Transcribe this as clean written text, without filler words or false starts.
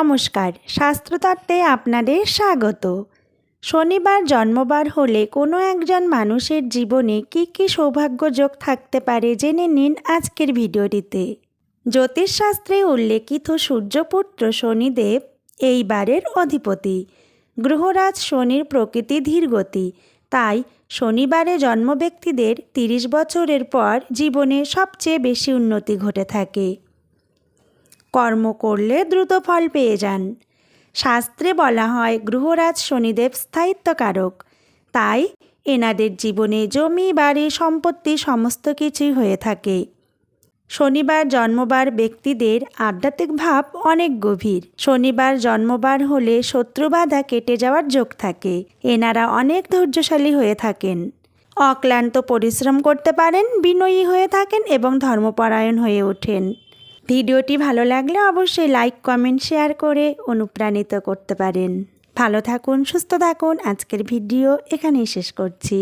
নমস্কার, শাস্ত্রতত্ত্বে আপনাদের স্বাগত। শনিবার জন্মবার হলে কোনো একজন মানুষের জীবনে কী কী সৌভাগ্যযোগ থাকতে পারে জেনে নিন আজকের ভিডিওটিতে। জ্যোতিষশাস্ত্রে উল্লেখিত সূর্যপুত্র শনিদেব এই বারের অধিপতি। গ্রহরাজ শনির প্রকৃতি ধীরগতি, তাই শনিবারে জন্ম ব্যক্তিদের 30 বছরের পর জীবনে সবচেয়ে বেশি উন্নতি ঘটে থাকে। কর্ম করলে দ্রুত ফল পেয়ে যান। শাস্ত্রে বলা হয় গ্রহরাজ শনিদেব স্থায়িত্বকারক, তাই এনাদের জীবনে জমি বাড়ি সম্পত্তি সমস্ত কিছুই হয়ে থাকে। শনিবার জন্মবার ব্যক্তিদের আধ্যাত্মিক ভাব অনেক গভীর। শনিবার জন্মবার হলে শত্রুবাধা কেটে যাওয়ার যোগ থাকে। এনারা অনেক ধৈর্যশালী হয়ে থাকেন, অক্লান্ত পরিশ্রম করতে পারেন, বিনয়ী হয়ে থাকেন এবং ধর্মপরায়ণ হয়ে ওঠেন। ভিডিওটি ভালো লাগলে অবশ্যই লাইক, কমেন্ট, শেয়ার করে অনুপ্রাণিত করতে পারেন। ভালো থাকুন, সুস্থ থাকুন। আজকের ভিডিও এখানেই শেষ করছি।